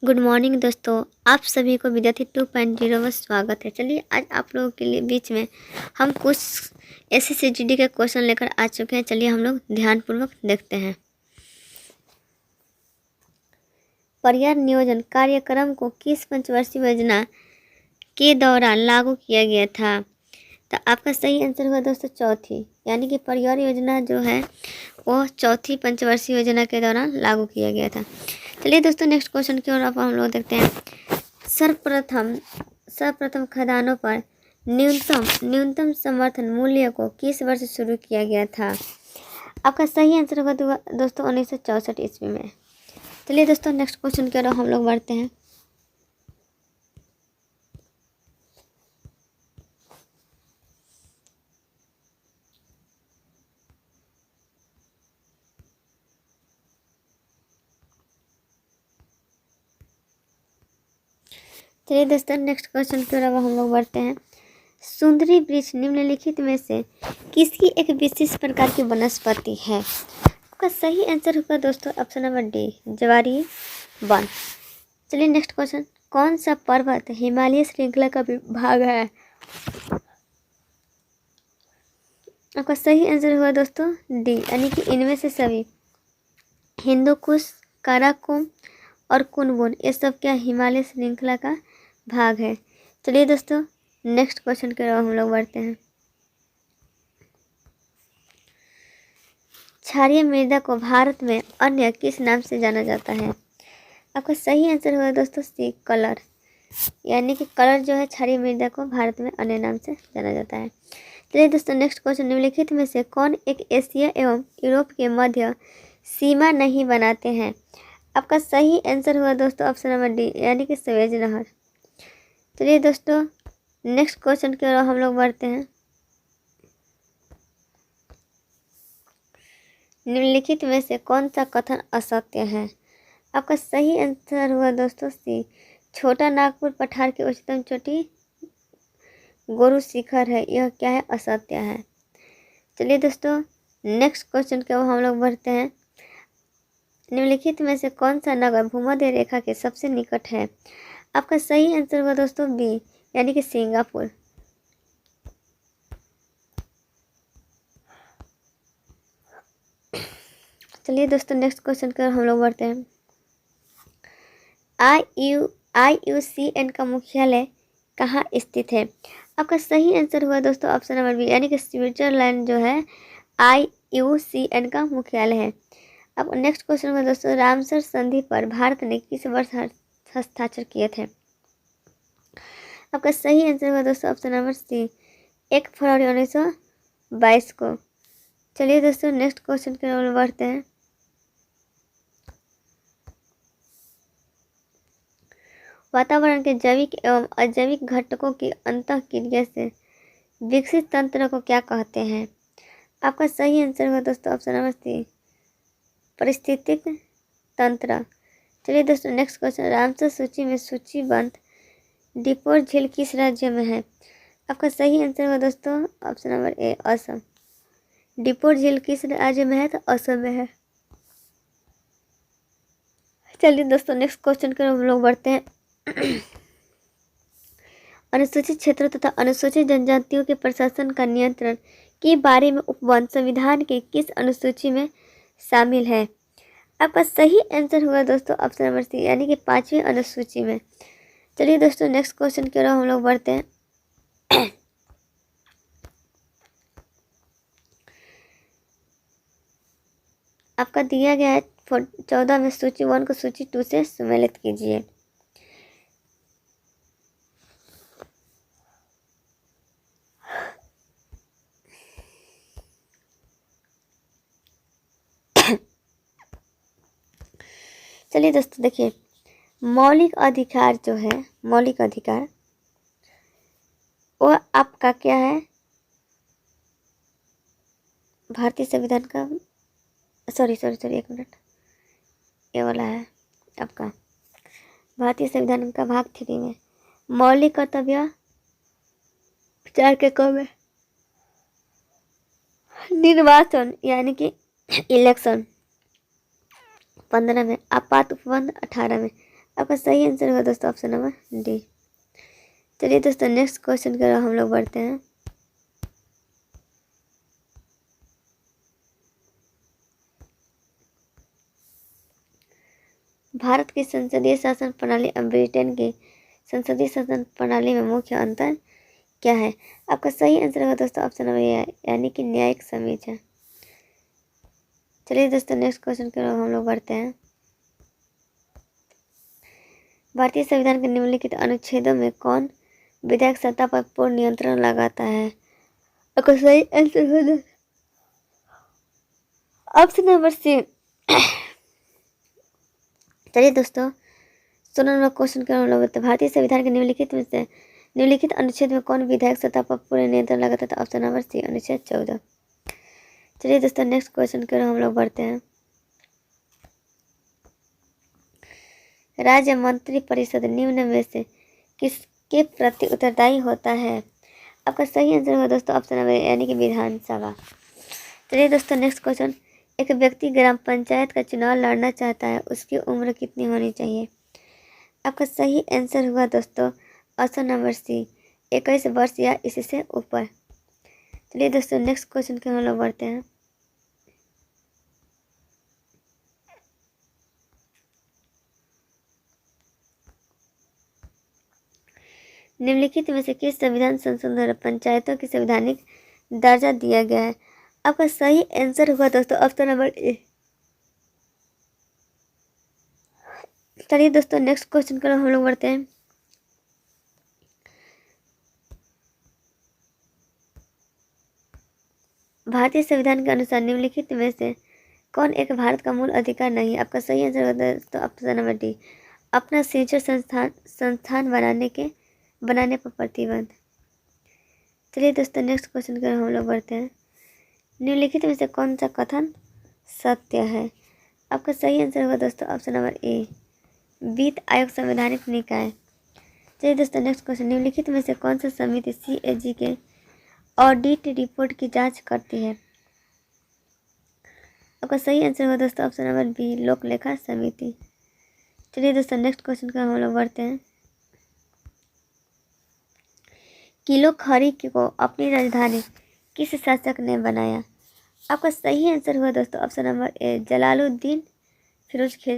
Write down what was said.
Good morning दोस्तों, आप सभी को विद्यार्थी 2.0 में स्वागत है। चलिए आज आप लोगों के लिए बीच में हम कुछ SSCGD के क्वेश्चन लेकर आ चुके हैं। चलिए हम लोग ध्यानपूर्वक देखते हैं। परिवार नियोजन कार्यक्रम को किस पंचवर्षीय योजना के दौरान लागू किया गया था? तो आपका सही आंसर होगा दोस्तों चौथी, यानी कि परिवार योजना जो है वो चौथी पंचवर्षीय योजना के दौरान लागू किया गया था। चलिए दोस्तों नेक्स्ट क्वेश्चन की ओर अब हम लोग देखते हैं। सर्वप्रथम खदानों पर न्यूनतम समर्थन मूल्य को किस वर्ष शुरू किया गया था? आपका सही आंसर होगा दोस्तों 1964 ईस्वी में। चलिए दोस्तों नेक्स्ट क्वेश्चन की ओर हम लोग बढ़ते हैं। चलिए दोस्तों नेक्स्ट क्वेश्चन की ओर अब हम लोग बढ़ते हैं। सुंदरी वृक्ष निम्नलिखित में से किसकी एक विशेष प्रकार की वनस्पति है? आपका सही आंसर होगा दोस्तों ऑप्शन नंबर डी, ज्वारी वन। चलिए नेक्स्ट क्वेश्चन। कौन सा पर्वत हिमालय श्रृंखला का भाग है? आपका सही आंसर होगा दोस्तों डी, यानी कि इनमें से सभी हिंदुकुश, काराकोरम और कुनलुन ये सब क्या हिमालय श्रृंखला का भाग है। चलिए दोस्तों नेक्स्ट क्वेश्चन की ओर हम लोग बढ़ते हैं। क्षारीय मृदा को भारत में अन्य किस नाम से जाना जाता है? आपका सही आंसर होगा दोस्तों सी, कलर, यानी कि कलर जो है क्षारीय मृदा को भारत में अन्य नाम से जाना जाता है। चलिए दोस्तों नेक्स्ट क्वेश्चन। निम्नलिखित में से कौन एक एशिया एवं यूरोप के मध्य सीमा नहीं बनाते हैं? आपका सही आंसर होगा दोस्तों ऑप्शन नंबर डी, यानी कि सुएज नहर। चलिए दोस्तों नेक्स्ट क्वेश्चन की ओर हम लोग बढ़ते हैं। निम्नलिखित में से कौन सा कथन असत्य है? आपका सही आंसर हुआ दोस्तों सी, छोटा नागपुर पठार की उच्चतम चोटी गुरु शिखर है, यह क्या है? असत्य है। चलिए दोस्तों नेक्स्ट क्वेश्चन की ओर हम लोग बढ़ते हैं। निम्नलिखित में से कौन सा नगर भूमध्य रेखा के सबसे निकट है? आपका सही आंसर हुआ दोस्तों बी, यानी कि सिंगापुर। चलिए दोस्तों नेक्स्ट क्वेश्चन की ओर हम लोग बढ़ते हैं। IUCN का मुख्यालय कहाँ स्थित है? आपका सही आंसर हुआ दोस्तों ऑप्शन नंबर बी, यानी कि स्विट्जरलैंड जो है IUCN का मुख्यालय है। अब नेक्स्ट क्वेश्चन में दोस्तों, रामसर संधि पर भारत ने किस वर्ष हस्ताक्षर किए थे? आपका सही आंसर हुआ दोस्तों ऑप्शन नंबर सी, 1 फरवरी 1922 को। चलिए दोस्तों नेक्स्ट क्वेश्चन की ओर बढ़ते हैं। वातावरण के जैविक एवं अजैविक घटकों की अंतःक्रिया से विकसित तंत्र को क्या कहते हैं? आपका सही आंसर होगा दोस्तों ऑप्शन नंबर सी, पारिस्थितिक तंत्र। चलिए दोस्तों नेक्स्ट क्वेश्चन। रामसर सूची में सूचीबद्ध डिपोर झील किस राज्य में है? आपका सही आंसर होगा दोस्तों ऑप्शन नंबर ए, असम। डिपोर झील किस राज्य में है? तो असम में है। चलिए दोस्तों नेक्स्ट क्वेश्चन की हम लोग बढ़ते हैं। अनुसूचित क्षेत्रों तथा अनुसूचित जनजातियों के प्रशासन का नियंत्रण के बारे में उपवन संविधान के किस अनुसूची में शामिल है? आपका सही आंसर होगा दोस्तों ऑप्शन नंबर सी, यानी कि 5वीं अनुसूची में। चलिए दोस्तों नेक्स्ट क्वेश्चन की ओर हम लोग बढ़ते हैं। आपका दिया गया है 14 में सूची 1 को सूची 2 से सम्मिलित कीजिए। चलिए दोस्तों देखिए, मौलिक अधिकार जो है, मौलिक अधिकार वो आपका क्या है? भारतीय संविधान का सॉरी एक मिनट, ये वाला है आपका भारतीय संविधान का भाग 3 में मौलिक कर्तव्य 4 के क में निर्वाचन यानी कि इलेक्शन 15 में, आपात उपबंध 18 में। आपका सही आंसर होगा दोस्तों ऑप्शन नंबर डी। चलिए दोस्तों नेक्स्ट क्वेश्चन की ओर हम लोग बढ़ते हैं। भारत की संसदीय शासन प्रणाली और ब्रिटेन की संसदीय शासन प्रणाली में मुख्य अंतर क्या है? आपका सही आंसर होगा दोस्तों ऑप्शन नंबर ए यानी कि न्यायिक समीक्षा। चलिए दोस्तों नेक्स्ट क्वेश्चन की ओर हम लोग बढ़ते हैं। भारतीय संविधान के निम्नलिखित अनुच्छेदों में कौन विधायक सत्ता पर पूर्ण नियंत्रण लगाता है? आपका सही आंसर होगा ऑप्शन नंबर सी। चलिए दोस्तों 16 नंबर क्वेश्चन का हम लोग बताते हैं। भारतीय संविधान के निम्नलिखित अनुच्छेद में कौन विधायक सत्ता पर पूर्ण नियंत्रण लगाता था? ऑप्शन नंबर सी अनुच्छेद 14। चलिए दोस्तों नेक्स्ट क्वेश्चन की ओर हम लोग बढ़ते हैं। राज्य मंत्री परिषद निम्न में से किसके प्रति उत्तरदायी होता है? आपका सही आंसर होगा दोस्तों ऑप्शन नंबर यानी कि विधानसभा। चलिए दोस्तों नेक्स्ट क्वेश्चन। एक व्यक्ति ग्राम पंचायत का चुनाव लड़ना चाहता है, उसकी उम्र कितनी होनी चाहिए? आपका सही आंसर होगा दोस्तों ऑप्शन नंबर सी 21 वर्ष या इससे ऊपर। चलिए दोस्तों नेक्स्ट क्वेश्चन के हम लोग बढ़ते हैं। निम्नलिखित में से किस संविधान संशोधन द्वारा पंचायतों की संवैधानिक दर्जा दिया गया है? आपका सही आंसर होगा दोस्तों ऑप्शन नंबर ए। चलिए दोस्तों नेक्स्ट क्वेश्चन की हम लोग बढ़ते हैं। भारतीय संविधान के अनुसार निम्नलिखित में से कौन एक भारत का मूल अधिकार नहीं? आपका सही आंसर होगा दोस्तों ऑप्शन नंबर डी अपना शिक्षण संस्थान बनाने पर प्रतिबंध। चलिए दोस्तों नेक्स्ट क्वेश्चन की हम लोग बढ़ते हैं। निम्नलिखित में से कौन सा कथन सत्य है? आपका सही आंसर होगा दोस्तों ऑप्शन नंबर ए वित्त आयोग संवैधानिक निकाय। चलिए दोस्तों नेक्स्ट क्वेश्चन। निम्नलिखित में से कौन सा समिति CAG के ऑडिट रिपोर्ट की जांच करती है? आपका सही आंसर होगा दोस्तों ऑप्शन नंबर बी लोक लेखा समिति। चलिए दोस्तों नेक्स्ट क्वेश्चन का हम लोग बढ़ते हैं। किलो खरी को अपनी राजधानी किस शासक ने बनाया? आपका सही आंसर हुआ दोस्तों option number A Jalaluddin Firoz Khilji.